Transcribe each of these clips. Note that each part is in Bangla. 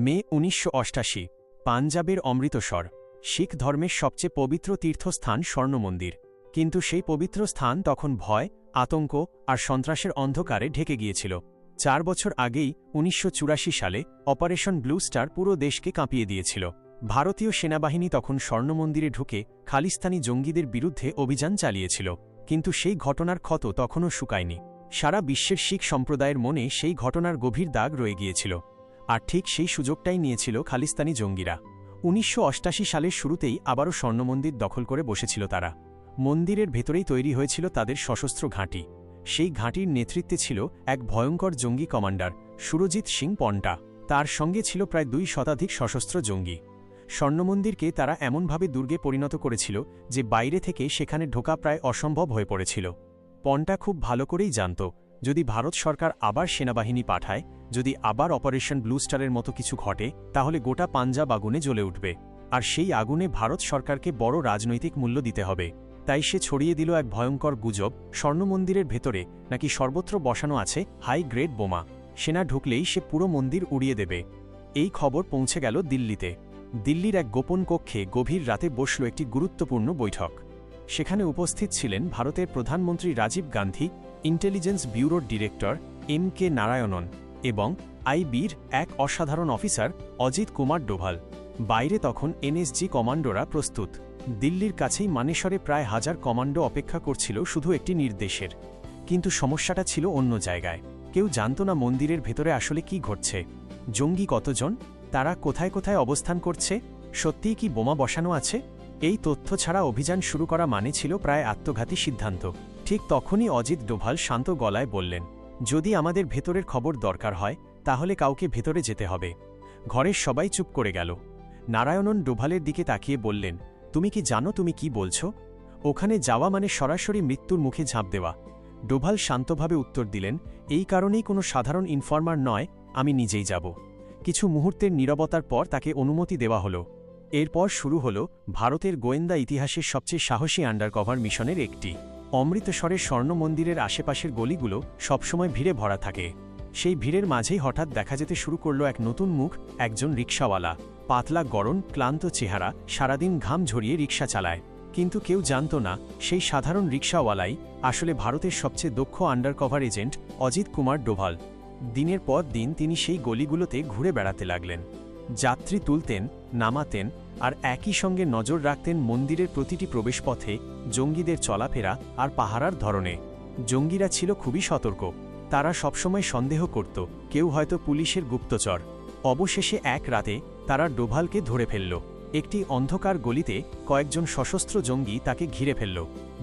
মে ১৯৮৮ পাঞ্জাবের অমৃতসর শিখ ধর্মের সবচেয়ে পবিত্র তীর্থস্থান স্বর্ণমন্দির। কিন্তু সেই পবিত্র স্থান তখন ভয়, আতঙ্ক আর সন্ত্রাসের অন্ধকারে ঢেকে গিয়েছিল। ৪ বছর আগেই ১৯৮৪ সালে অপারেশন ব্লু স্টার পুরো দেশকে কাঁপিয়ে দিয়েছিল। ভারতীয় সেনাবাহিনী তখন স্বর্ণমন্দিরে ঢুকে খালিস্তানি জঙ্গিদের বিরুদ্ধে অভিযান চালিয়েছিল। কিন্তু সেই ঘটনার ক্ষত তখনও শুকায়নি। সারা বিশ্বের শিখ সম্প্রদায়ের মনে সেই ঘটনার গভীর দাগ রয়ে গিয়েছিল। আর ঠিক সেই সুযোগটাই নিয়েছিল খালিস্তানি জঙ্গিরা। ১৯৮৮ সালের শুরুতেই আবারও স্বর্ণমন্দির দখল করে বসেছিল তারা। মন্দিরের ভেতরেই তৈরি হয়েছিল তাদের সশস্ত্র ঘাঁটি। সেই ঘাঁটির নেতৃত্বে ছিল এক ভয়ঙ্কর জঙ্গি কমান্ডার সুরজিৎ সিং পন্টা। তার সঙ্গে ছিল প্রায় ২ শতাধিক সশস্ত্র জঙ্গি। স্বর্ণমন্দিরকে তারা এমনভাবে দুর্গে পরিণত করেছিল যে বাইরে থেকে সেখানে ঢোকা প্রায় অসম্ভব হয়ে পড়েছিল। পন্টা খুব ভালো করেই জানত, যদি ভারত সরকার আবার সেনাবাহিনী পাঠায়, যদি আবার অপারেশন ব্লু স্টারের মতো কিছু ঘটে, তাহলে গোটা পাঞ্জাব আগুনে জ্বলে উঠবে। আর সেই আগুনে ভারত সরকারকে বড় রাজনৈতিক মূল্য দিতে হবে। তাই সে ছড়িয়ে দিল এক ভয়ঙ্কর গুজব, স্বর্ণমন্দিরের ভেতরে নাকি সর্বত্র বসানো আছে হাই গ্রেড বোমা। সেনা ঢুকলেই সে পুরো মন্দির উড়িয়ে দেবে। এই খবর পৌঁছে গেল দিল্লিতে। দিল্লির এক গোপন কক্ষে গভীর রাতে বসল একটি গুরুত্বপূর্ণ বৈঠক। সেখানে উপস্থিত ছিলেন ভারতের প্রধানমন্ত্রী রাজীব গান্ধী, ইন্টেলিজেন্স ব্যুরোর ডিরেক্টর এম.কে. নারায়ণন এবং আইবির এক অসাধারণ অফিসার অজিত কুমার ডোভাল। বাইরে তখন এনএসজি কমান্ডোরা প্রস্তুত। দিল্লির কাছেই মানেসরে প্রায় ১০০০ কমান্ডো অপেক্ষা করছিল শুধু একটি নির্দেশের। কিন্তু সমস্যাটা ছিল অন্য জায়গায়। কেউ জানত না মন্দিরের ভেতরে আসলে কি ঘটছে। জঙ্গি কতজন, তারা কোথায় কোথায় অবস্থান করছে, সত্যিই কি বোমা বসানো আছে। এই তথ্য ছাড়া অভিযান শুরু করা মানে ছিল প্রায় আত্মঘাতী সিদ্ধান্ত। ঠিক তখনই অজিত ডোভাল শান্ত গলায় বললেন, যদি আমাদের ভেতরের খবর দরকার হয়, তাহলে কাউকে ভেতরে যেতে হবে। ঘরের সবাই চুপ করে গেল। নারায়ণন ডোভালের দিকে তাকিয়ে বললেন, তুমি কি জানো তুমি কি বলছো? ওখানে যাওয়া মানে সরাসরি মৃত্যুর মুখে ঝাঁপ দেওয়া। ডোভাল শান্তভাবে উত্তর দিলেন, এই কারণেই কোনো সাধারণ ইনফর্মার নয়, আমি নিজেই যাব। কিছু মুহূর্তের নীরবতার পর তাকে অনুমতি দেওয়া হলো। এরপর শুরু হলো ভারতের গোয়েন্দা ইতিহাসের সবচেয়ে সাহসী আন্ডারকভার মিশনের একটি। অমৃতসরের স্বর্ণ মন্দিরের আশেপাশের গলিগুলো সবসময় ভিড়ে ভরা থাকে। সেই ভিড়ের মাঝেই হঠাৎ দেখা যেতে শুরু করল এক নতুন মুখ, একজন রিকশাওয়ালা। পাতলা গড়ন, ক্লান্ত চেহারা, সারাদিন ঘাম ঝরিয়ে রিকশা চালায়। কিন্তু কেউ জানত না, সেই সাধারণ রিকশাওয়ালাই আসলে ভারতের সবচেয়ে দক্ষ আন্ডারকভার এজেন্ট অজিত কুমার ডোভাল। দিনের পর দিন তিনি সেই গলিগুলোতে ঘুরে বেড়াতে লাগলেন। যাত্রী তুলতেন, নামাতেন, আর একই সঙ্গে নজর রাখতেন মন্দিরের প্রতিটি প্রবেশপথে, জঙ্গিদের চলাফেরা আর পাহারার ধরনে। জঙ্গিরা ছিল খুবই সতর্ক। তারা সবসময় সন্দেহ করত কেউ হয়তো পুলিশের গুপ্তচর। অবশেষে এক রাতে তারা ডোভালকে ধরে ফেলল। একটি অন্ধকার গলিতে কয়েকজন সশস্ত্র জঙ্গি তাকে ঘিরে ফেলল।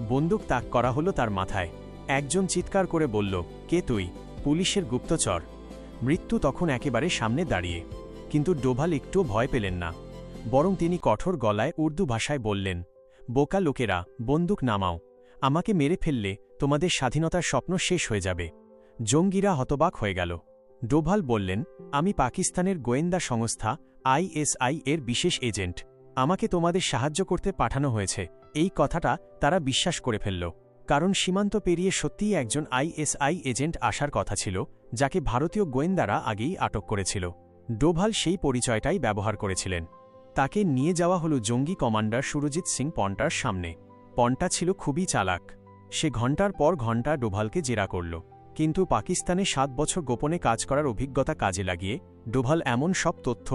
বন্দুক তাক করা হলো তার মাথায়। একজন চিৎকার করে বলল, কে তুই? পুলিশের গুপ্তচর। মৃত্যু তখন একেবারে সামনে দাঁড়িয়ে। কিন্তু ডোভাল একটুও ভয় পেলেন না। বরং তিনি কঠোর গলায় উর্দু ভাষায় বললেন, বোকা লোকেরা, বন্দুক নামাও। আমাকে মেরে ফেললে তোমাদের স্বাধীনতার স্বপ্ন শেষ হয়ে যাবে। জঙ্গিরা হতবাক হয়ে গেল। ডোভাল বললেন, আমি পাকিস্তানের গোয়েন্দা সংস্থা ISI এর বিশেষ এজেন্ট। আমাকে তোমাদের সাহায্য করতে পাঠানো হয়েছে। এই কথাটা তারা বিশ্বাস করে ফেলল। কারণ সীমান্ত পেরিয়ে সত্যিই একজন ISI এজেন্ট আসার কথা ছিল, যাকে ভারতীয় গোয়েন্দারা আগেই আটক করেছিল। ডোভাল সেই পরিচয়টাই ব্যবহার করেছিলেন। তাকে নিয়ে যাওয়া হলো জঙ্গি কমান্ডার সুরজিৎ সিং পন্টার সামনে। পন্টা ছিল খুবই চালাক। সে ঘণ্টার পর ঘণ্টা ডোভালকে জেরা করল। কিন্তু পাকিস্তানে 7 বছর গোপনে কাজ করার অভিজ্ঞতা কাজে লাগিয়ে ডোভাল এমন সব তথ্য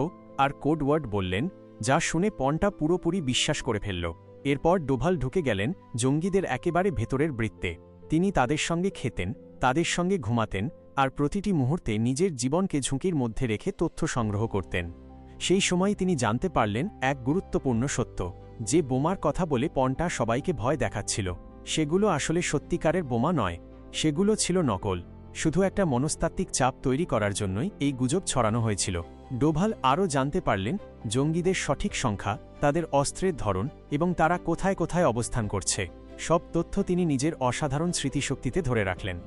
আর কোড ওয়ার্ড বললেন, যা শুনে পন্টা পুরোপুরি বিশ্বাস করে ফেলল। এরপর ডোভাল ঢুকে গেলেন জঙ্গিদের একেবারে ভেতরের বৃত্তে। তিনি তাদের সঙ্গে খেতেন, তাদের সঙ্গে ঘুমাতেন, আর প্রতিটি মুহূর্তে নিজের জীবনকে ঝুঁকির মধ্যে রেখে তথ্য সংগ্রহ করতেন। সেই সময় তিনি জানতে পারলেন এক গুরুত্বপূর্ণ সত্য, যে বোমার কথা বলে পন্টা সবাইকে ভয় দেখাচ্ছিল, সেগুলো আসলে সত্যিকারের বোমা নয়। সেগুলো ছিল নকল। শুধু একটা মনস্তাত্ত্বিক চাপ তৈরি করার জন্যই এই গুজব ছড়ানো হয়েছিল। ডোভাল আরও জানতে পারলেন জঙ্গিদের সঠিক সংখ্যা, তাদের অস্ত্রের ধরন এবং তারা কোথায় কোথায় অবস্থান করছে। সব তথ্য তিনি নিজের অসাধারণ স্মৃতিশক্তিতে ধরে রাখলেন।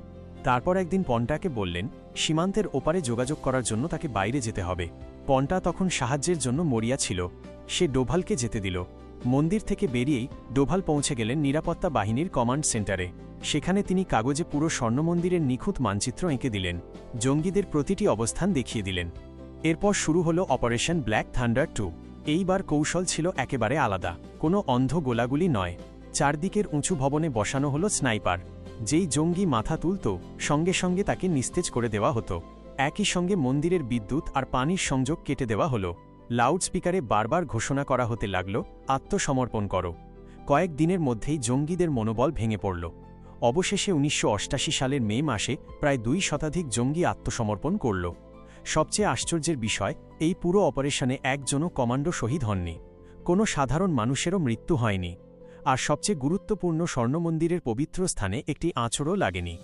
তারপর একদিন পন্টাকে বললেন, সীমান্তের ওপারে যোগাযোগ করার জন্য তাকে বাইরে যেতে হবে। পন্টা তখন সাহায্যের জন্য মরিয়া ছিল। সে ডোভালকে যেতে দিল। মন্দির থেকে বেরিয়েই ডোভাল পৌঁছে গেলেন নিরাপত্তা বাহিনীর কমান্ড সেন্টারে। সেখানে তিনি কাগজে পুরো স্বর্ণমন্দিরের নিখুঁত মানচিত্র এঁকে দিলেন। জঙ্গিদের প্রতিটি অবস্থান দেখিয়ে দিলেন। এরপর শুরু হলো অপারেশন ব্ল্যাক থান্ডার 2। এইবার কৌশল ছিল একেবারে আলাদা, কোনো অন্ধ গোলাগুলি নয়। চারদিকের উঁচু ভবনে বসানো হলো স্নাইপার। যেই জঙ্গি মাথা তুলত সঙ্গে সঙ্গে তাকে নিস্তেজ করে দেওয়া হতো। একই সঙ্গে মন্দিরের বিদ্যুৎ আর পানির সংযোগ কেটে দেওয়া হলো। লাউডস্পিকারে বারবার ঘোষণা করা হতে লাগল, আত্মসমর্পণ করো। কয়েক দিনের মধ্যেই জঙ্গিদের মনোবল ভেঙে পড়ল। অবশেষে ১৯৮৮ সালের মে মাসে প্রায় ২ শতাধিক জঙ্গি আত্মসমর্পণ করল। সবচেয়ে আশ্চর্যের বিষয়, এই পুরো অপারেশনে একজনও কমান্ডো শহীদ হননি। কোনো সাধারণ মানুষেরও মৃত্যু হয়নি। আর সবচেয়ে গুরুত্বপূর্ণ, স্বর্ণমন্দিরের পবিত্র স্থানে একটি আঁচড়ও লাগেনি।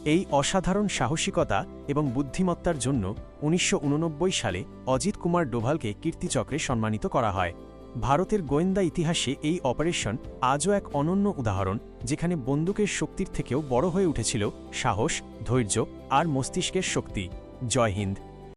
এই অসাধারণ সাহসিকতা এবং বুদ্ধিমত্তার জন্য ১৯৮৯ সালে অজিত কুমার ডোভালকে কীর্তিচক্রে সম্মানিত করা হয়। ভারতের গোয়েন্দা ইতিহাসে এই অপারেশন আজও এক অনন্য উদাহরণ, যেখানে বন্দুকের শক্তির থেকেও বড় হয়ে উঠেছিল সাহস, ধৈর্য আর মস্তিষ্কের শক্তি। জয় হিন্দ।